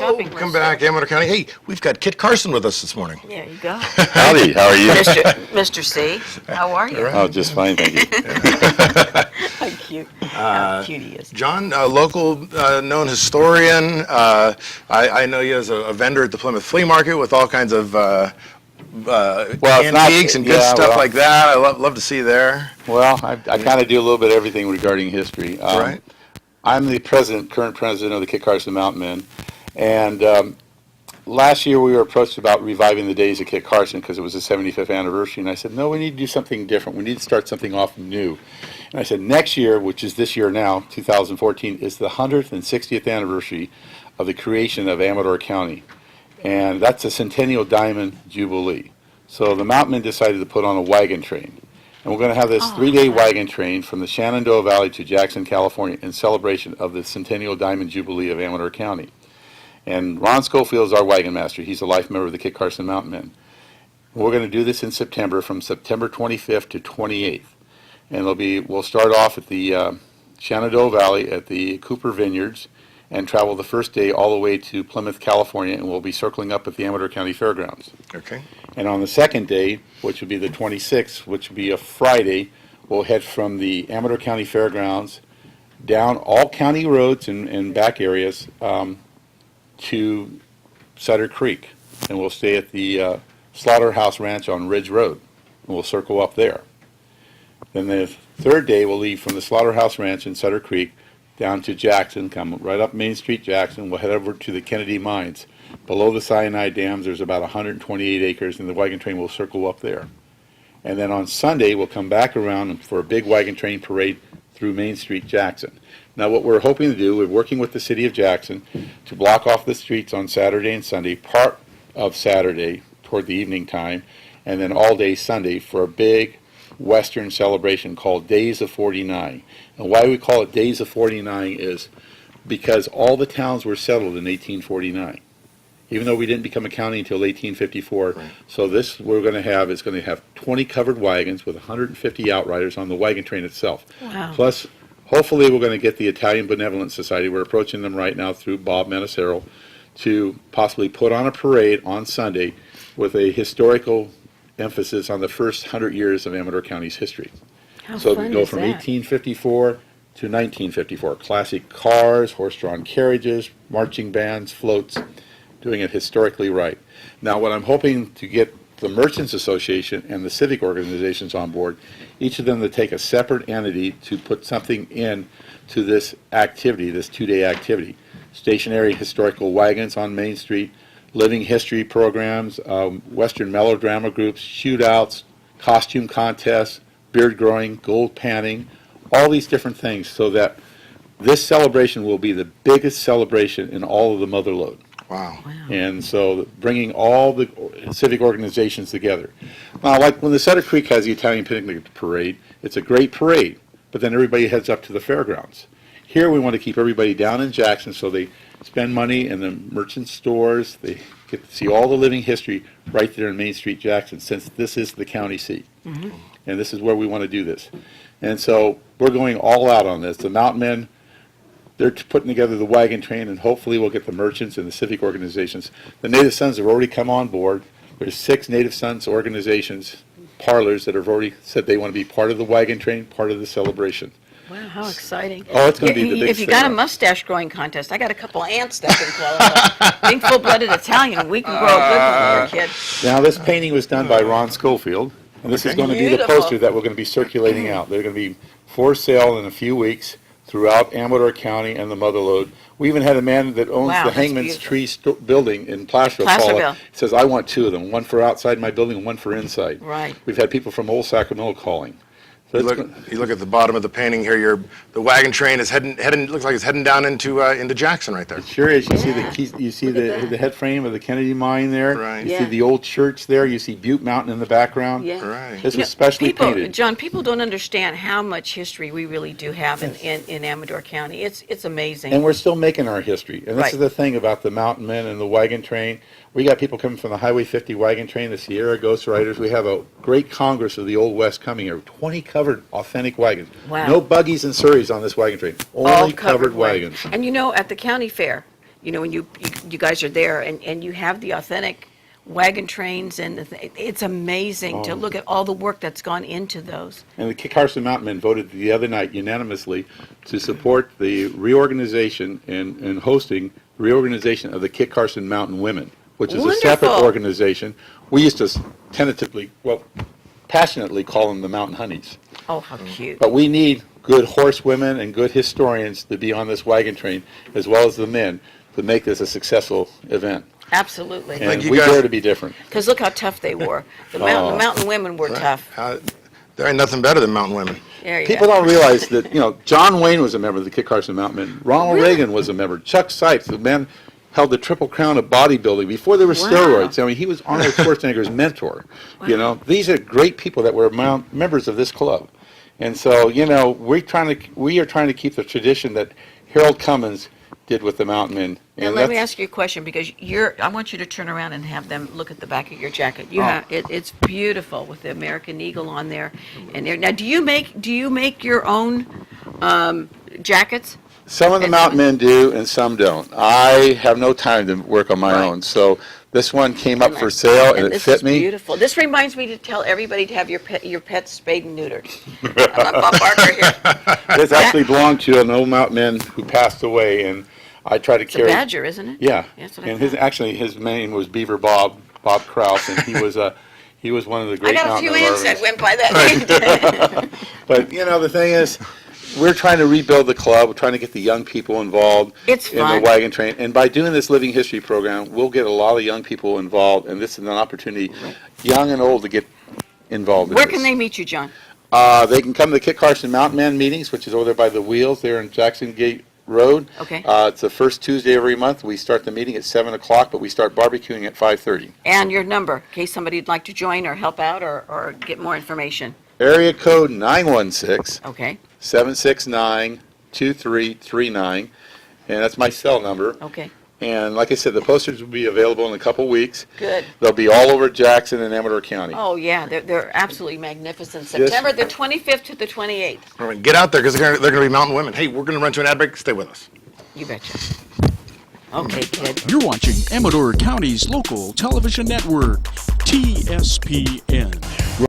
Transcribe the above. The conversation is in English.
shopping list. Welcome back, Amador County. Hey, we've got Kit Carson with us this morning. There you go. Howdy, how are you? Mr. C, how are you? Oh, just fine, thank you. How cute. How cute he is. John, a local known historian. I know you as a vendor at the Plymouth Flea Market with all kinds of antiques and good stuff like that. I love to see you there. Well, I kind of do a little bit of everything regarding history. Right. I'm the current president of the Kit Carson Mountain Men, and last year we were approached about reviving the days of Kit Carson because it was the 75th anniversary, and I said, no, we need to do something different. We need to start something off new. And I said, next year, which is this year now, 2014, is the 160th anniversary of the creation of Amador County, and that's a Centennial Diamond Jubilee. So the Mountain Men decided to put on a wagon train. And we're going to have this 3-day wagon train from the Shenandoah Valley to Jackson, California in celebration of the Centennial Diamond Jubilee of Amador County. And Ron Schofield is our wagon master. He's a life member of the Kit Carson Mountain Men. We're going to do this in September from September 25th to 28th. And we'll start off at the Shenandoah Valley at the Cooper Vineyards and travel the first day all the way to Plymouth, California, and we'll be circling up at the Amador County Fairgrounds. Okay. And on the second day, which will be the 26th, which will be a Friday, we'll head from the Amador County Fairgrounds down all county roads and back areas to Sutter Creek. And we'll stay at the Slaughterhouse Ranch on Ridge Road, and we'll circle up there. Then the third day, we'll leave from the Slaughterhouse Ranch in Sutter Creek down to Jackson, come right up Main Street, Jackson. We'll head over to the Kennedy Mines. Below the cyanide dams, there's about 128 acres, and the wagon train will circle up there. And then on Sunday, we'll come back around for a big wagon train parade through Main Street, Jackson. Now, what we're hoping to do, we're working with the City of Jackson to block off the streets on Saturday and Sunday, part of Saturday toward the evening time, and then all day Sunday for a big Western celebration called Days of 49. And why we call it Days of 49 is because all the towns were settled in 1849, even though we didn't become a county until 1854. Right. So this we're going to have is going to have 20 covered wagons with 150 outriders on the wagon train itself. Wow. Plus, hopefully we're going to get the Italian Benevolent Society, we're approaching them right now through Bob Menacero, to possibly put on a parade on Sunday with a historical emphasis on the first 100 years of Amador County's history. How So fun we go is from that? 1854 to 1954. Classic cars, horse-drawn carriages, marching bands, floats, doing it historically right. Now what I'm hoping to get the Merchants Association and the civic organizations on board, each of them to take a separate entity to put something in to this activity, this 2-day activity. Stationary historical wagons on Main Street, living history programs, Western melodrama groups, shootouts, costume contests, beard growing, gold panning, all these different things, so that this celebration will be the biggest celebration in all of the Motherlode. Wow. And so bringing all the civic organizations together. Now, like when the Sutter Creek has the Italian Picnic Parade, it's a great parade, but then everybody heads up to the fairgrounds. Here we want to keep everybody down in Jackson so they spend money in the merchant stores. They get to see all the living history right there in Main Street, Jackson, since this is the county seat. Mm-hmm. And this is where we want to do this. And so we're going all out on this. The Mountain Men, they're putting together the wagon train, and hopefully we'll get the merchants and the civic organizations. The Native Sons have already come on board. There's 6 Native Sons organizations, parlors, that have already said they want to be part of the wagon train, part of the celebration. Wow, how exciting. Oh, it's going to be the biggest If you thing got a ever. mustache growing contest, I got a couple of aunts that can qualify. Being full-blooded Italian, we can grow a good one here, kid. Now, this painting was done by Ron Schofield, and this is Okay. going to be the Beautiful. poster that we're going to be circulating out. They're going to be for sale in a few weeks throughout Amador County and the Motherlode. We even had a man that owns Wow, the that's Hangman's beautiful. Tree building in Placerville. Placerville. He says, I want 2 of them, one for outside my building and one for inside. Right. We've had people from Old Sacramento calling. So You look at the bottom of the painting here. The wagon train is heading. Looks like it's heading down into Jackson right there. It sure is. You see Yeah. you see the head frame of the Kennedy Mine there. Right. You Yeah. see the old church there. You see Butte Mountain in the background. Yeah. Right. This You was know, specially people, painted. John, people don't understand how much history we really do have in Amador County. It's amazing. And we're still making our history. And this Right. is the thing about the Mountain Men and the wagon train. We got people coming from the Highway 50 wagon train, the Sierra Ghost Riders. We have a great Congress of the Old West coming here. 20 covered authentic wagons. Wow. No buggies and surreys on this wagon train. Only All covered wagons. wagons. And you know, at the county fair, when you guys are there and you have the authentic wagon trains and it's amazing to look at all the work that's gone into those. And the Kit Carson Mountain Men voted the other night unanimously to support the reorganization and hosting reorganization of the Kit Carson Mountain Women, which is a separate Wonderful. organization. We used to tentatively, passionately call them the Mountain Honeys. Oh, how cute. But we need good horsewomen and good historians to be on this wagon train, as well as the men, to make this a successful event. Absolutely. And you we guys- dare to be different. Because look how tough they were. The mountain women were tough. There ain't nothing better than mountain women. There you People go. don't realize that, John Wayne was a member of the Kit Carson Mountain Men. Ronald Reagan was a member. Chuck Sipes, the man held the Triple Crown of bodybuilding before there were Wow. steroids. I mean, he was Arnold Schwarzenegger's mentor. These are great people that were members of this club. And so, we are trying to keep the tradition that Harold Cummins did with the Mountain Men. Now, And let me that's- ask you a question, because I want you to turn around and have them look at the back of your jacket. It's beautiful with the American Eagle on there. Now, do you make your own jackets? Some of the Mountain Men do and some don't. I have no time to work on my Right. own. So this one came up for sale and it this fit is me. beautiful. This reminds me to tell everybody to have your pets spayed and neutered. I'm Bob Barker here. This actually belonged to an old Mountain Man who passed away, and I try to It's a carry. badger, isn't it? Yeah, That's what I and thought. his name was Beaver Bob Kraus, and he was one of the I great got a mountain few ants that varmints. went by that name. But the thing is, we're trying to rebuild the club. We're trying to get the young people involved It's in fun. the wagon train, and by doing this living history program, we'll get a lot of young people involved, and this is an opportunity, young and old, to get involved. Where in can this. they meet you, John? They can come to the Kit Carson Mountain Man meetings, which is over there by the wheels there in Jackson Gate Road. Okay. It's the first Tuesday every month. We start the meeting at 7 o'clock, but we start barbecuing at 5:30. And your number, in case somebody would like to join or help out or get more information. Area code 916 Okay, 769 2339, and that's my cell number. okay, And like I said, the posters will be available in a couple weeks. good. They'll be all over Jackson and Amador County. Oh, yeah, they're absolutely magnificent. September the 25th to the 28th. I mean, get out there because they're going to be mountain women. Hey, we're going to run to an ad break. Stay with us. You betcha. Okay, kid. You're watching Amador County's local television network, TSPN.